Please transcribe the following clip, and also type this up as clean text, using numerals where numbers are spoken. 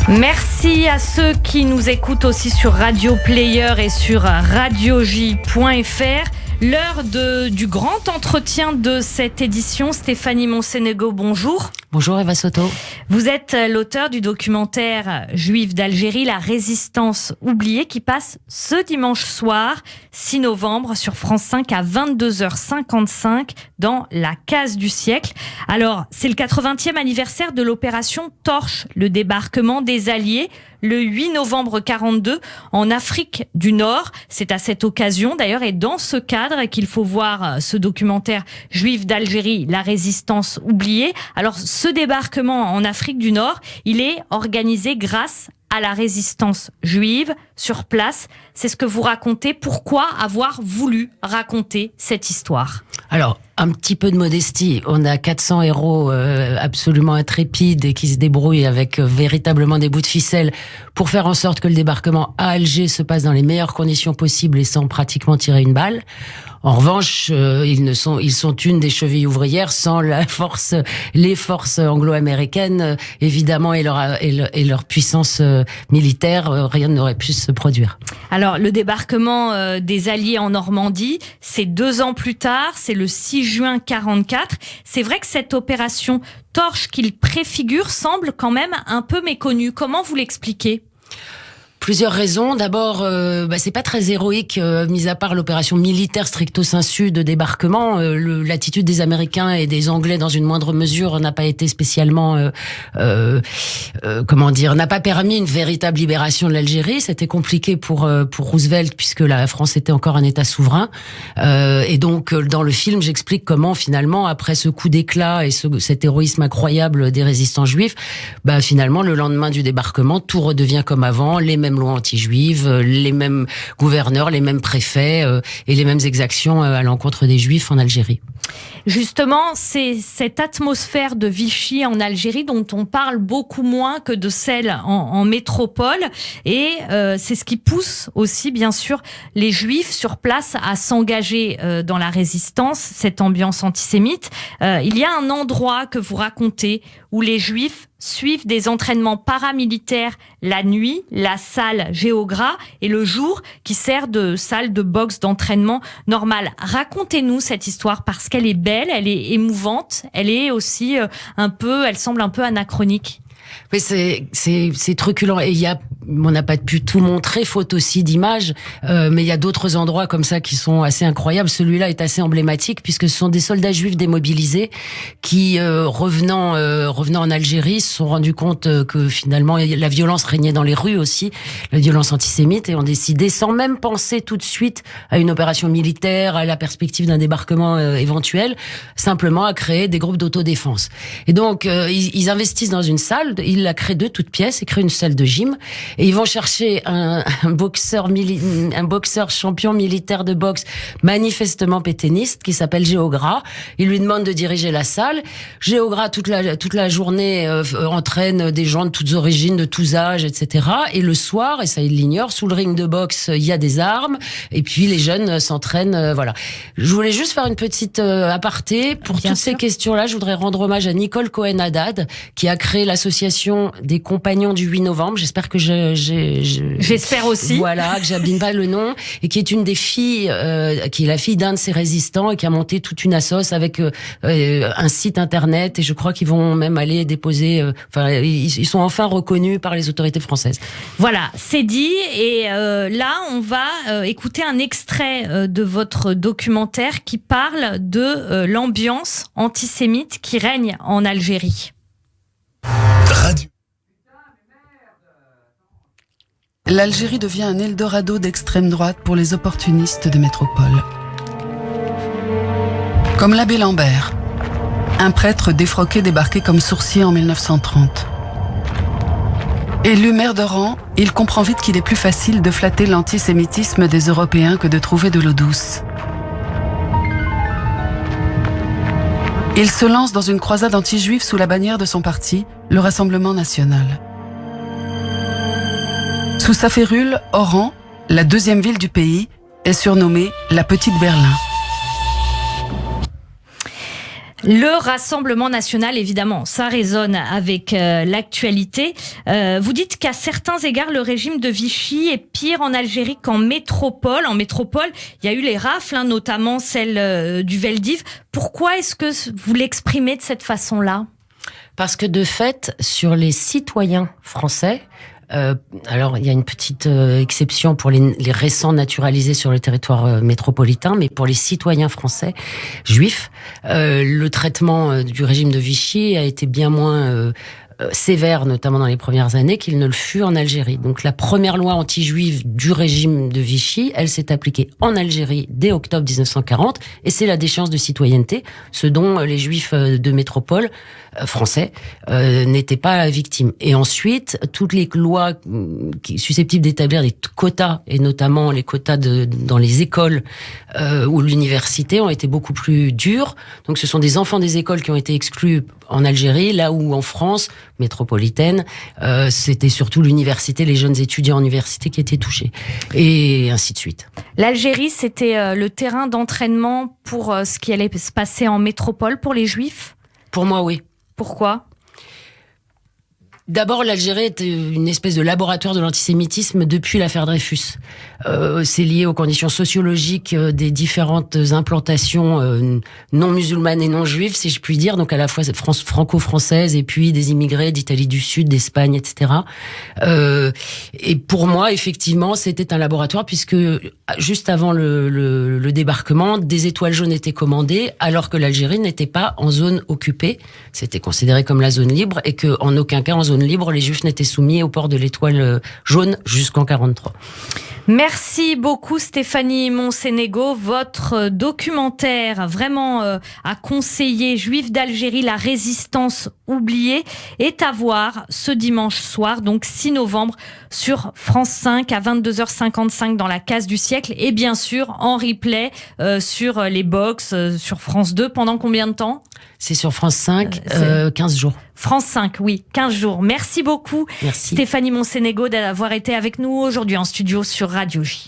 Merci à ceux qui nous écoutent aussi sur Radio Player et sur radioj.fr. L'heure du grand entretien de cette édition. Stéphanie Monsénégo, bonjour. Bonjour Eva Soto. Vous êtes l'auteur du documentaire Juifs d'Algérie, la résistance oubliée, qui passe ce dimanche soir, 6 novembre, sur France 5 à 22h55 dans la case du siècle. Alors, c'est le 80e anniversaire de l'opération Torche, le débarquement des Alliés, le 8 novembre 42 en Afrique du Nord. C'est à cette occasion d'ailleurs et dans ce cadre qu'il faut voir ce documentaire Juifs d'Algérie, la résistance oubliée. Alors ce débarquement en Afrique du Nord, il est organisé grâce à la résistance juive sur place. C'est ce que vous racontez. Pourquoi avoir voulu raconter cette histoire ? Alors, un petit peu de modestie. On a 400 héros absolument intrépides et qui se débrouillent avec véritablement des bouts de ficelle pour faire en sorte que le débarquement à Alger se passe dans les meilleures conditions possibles et sans pratiquement tirer une balle. En revanche, ils sont une des chevilles ouvrières sans les forces anglo-américaines, évidemment, et leur puissance militaire, rien n'aurait pu se produire. Alors, le débarquement des Alliés en Normandie, c'est 2 ans plus tard, c'est le 6 juin 44. C'est vrai que cette opération Torche qu'il préfigure semble quand même un peu méconnue. Comment vous l'expliquez ? Plusieurs raisons. D'abord, c'est pas très héroïque, mis à part l'opération militaire stricto sensu de débarquement. L'attitude des Américains et des Anglais, dans une moindre mesure, n'a pas été spécialement, n'a pas permis une véritable libération de l'Algérie. C'était compliqué pour Roosevelt puisque la France était encore un État souverain. Et donc, dans le film, j'explique comment finalement, après ce coup d'éclat et cet héroïsme incroyable des résistants juifs, finalement, le lendemain du débarquement, tout redevient comme avant, les mêmes lois anti-juives, les mêmes gouverneurs, les mêmes préfets et les mêmes exactions à l'encontre des juifs en Algérie. Justement, c'est cette atmosphère de Vichy en Algérie dont on parle beaucoup moins que de celle en métropole. Et c'est ce qui pousse aussi, bien sûr, les Juifs sur place à s'engager dans la résistance, cette ambiance antisémite. Il y a un endroit que vous racontez où les Juifs suivent des entraînements paramilitaires la nuit, la salle Géogras, et le jour qui sert de salle de boxe d'entraînement normale. Racontez-nous cette histoire parce qu'elle est belle, elle est émouvante, elle est aussi elle semble un peu anachronique. Mais c'est truculent et on n'a pas pu tout montrer, faute aussi d'images, mais il y a d'autres endroits comme ça qui sont assez incroyables. Celui-là est assez emblématique puisque ce sont des soldats juifs démobilisés qui, revenant en Algérie, se sont rendus compte que finalement la violence régnait dans les rues aussi, la violence antisémite, et ont décidé, sans même penser tout de suite à une opération militaire, à la perspective d'un débarquement éventuel, simplement à créer des groupes d'autodéfense. Et donc ils investissent dans une salle. Ils la créent de toutes pièces, ils créent une salle de gym et ils vont chercher un boxeur champion militaire de boxe manifestement pétainiste qui s'appelle Géogras. Ils lui demandent de diriger la salle. Géogras toute la journée entraîne des gens de toutes origines, de tous âges, etc. Et le soir, et ça il l'ignore, sous le ring de boxe il y a des armes et puis les jeunes s'entraînent. Voilà. Je voulais juste faire une petite aparté pour Bien toutes sûr. ces questions-là. Je voudrais rendre hommage à Nicole Cohen-Haddad qui a créé l'association des compagnons du 8 novembre. J'espère que j'espère aussi. Voilà, que j'abîme pas le nom, et qui est une des filles, qui est la fille d'un de ces résistants et qui a monté toute une assoce avec un site internet, et je crois qu'ils vont même aller déposer, ils sont enfin reconnus par les autorités françaises. Voilà, c'est dit. Et là, on va écouter un extrait de votre documentaire qui parle de l'ambiance antisémite qui règne en Algérie. Radio. L'Algérie devient un Eldorado d'extrême droite pour les opportunistes de métropole. Comme l'abbé Lambert, un prêtre défroqué débarqué comme sourcier en 1930. Élu maire d'Oran, il comprend vite qu'il est plus facile de flatter l'antisémitisme des Européens que de trouver de l'eau douce. Il se lance dans une croisade anti-juive sous la bannière de son parti, le Rassemblement national. Sous sa férule, Oran, la deuxième ville du pays, est surnommée la Petite Berlin. Le Rassemblement national, évidemment, ça résonne avec l'actualité. Vous dites qu'à certains égards, le régime de Vichy est pire en Algérie qu'en métropole. En métropole, il y a eu les rafles, notamment celle du Veldiv. Pourquoi est-ce que vous l'exprimez de cette façon-là ? Parce que de fait, sur les citoyens français, alors il y a une petite exception pour les récents naturalisés sur le territoire métropolitain, mais pour les citoyens français juifs, le traitement du régime de Vichy a été bien moins sévère, notamment dans les premières années, qu'il ne le fut en Algérie. Donc la première loi anti-juive du régime de Vichy, elle s'est appliquée en Algérie dès octobre 1940, et c'est la déchéance de citoyenneté, ce dont les juifs de métropole français n'étaient pas victimes. Et ensuite, toutes les lois susceptibles d'établir des quotas, et notamment les quotas dans les écoles ou l'université, ont été beaucoup plus dures. Donc ce sont des enfants des écoles qui ont été exclus en Algérie, là où en France métropolitaine, c'était surtout l'université, les jeunes étudiants en université qui étaient touchés, et ainsi de suite. L'Algérie, c'était le terrain d'entraînement pour ce qui allait se passer en métropole pour les Juifs ? Pour moi, oui. Pourquoi ? D'abord, l'Algérie était une espèce de laboratoire de l'antisémitisme depuis l'affaire Dreyfus. C'est lié aux conditions sociologiques des différentes implantations non musulmanes et non juives, si je puis dire, donc à la fois franco-françaises et puis des immigrés d'Italie du Sud, d'Espagne, etc. Et pour moi, effectivement, c'était un laboratoire puisque juste avant le débarquement, des étoiles jaunes étaient commandées alors que l'Algérie n'était pas en zone occupée. C'était considéré comme la zone libre et qu'en aucun cas en zone libre, les Juifs n'étaient soumis au port de l'étoile jaune jusqu'en 1943. Merci beaucoup Stéphanie Monsénégo. Votre documentaire vraiment à conseiller, Juifs d'Algérie, la résistance oubliée, est à voir ce dimanche soir, donc 6 novembre, sur France 5 à 22h55 dans la case du siècle, et bien sûr en replay sur les box, sur France 2. Pendant combien de temps ? C'est sur France 5, 15 jours. France 5, oui, 15 jours. Merci beaucoup. Merci. Stéphanie Monsénégo d'avoir été avec nous aujourd'hui en studio sur Radio J.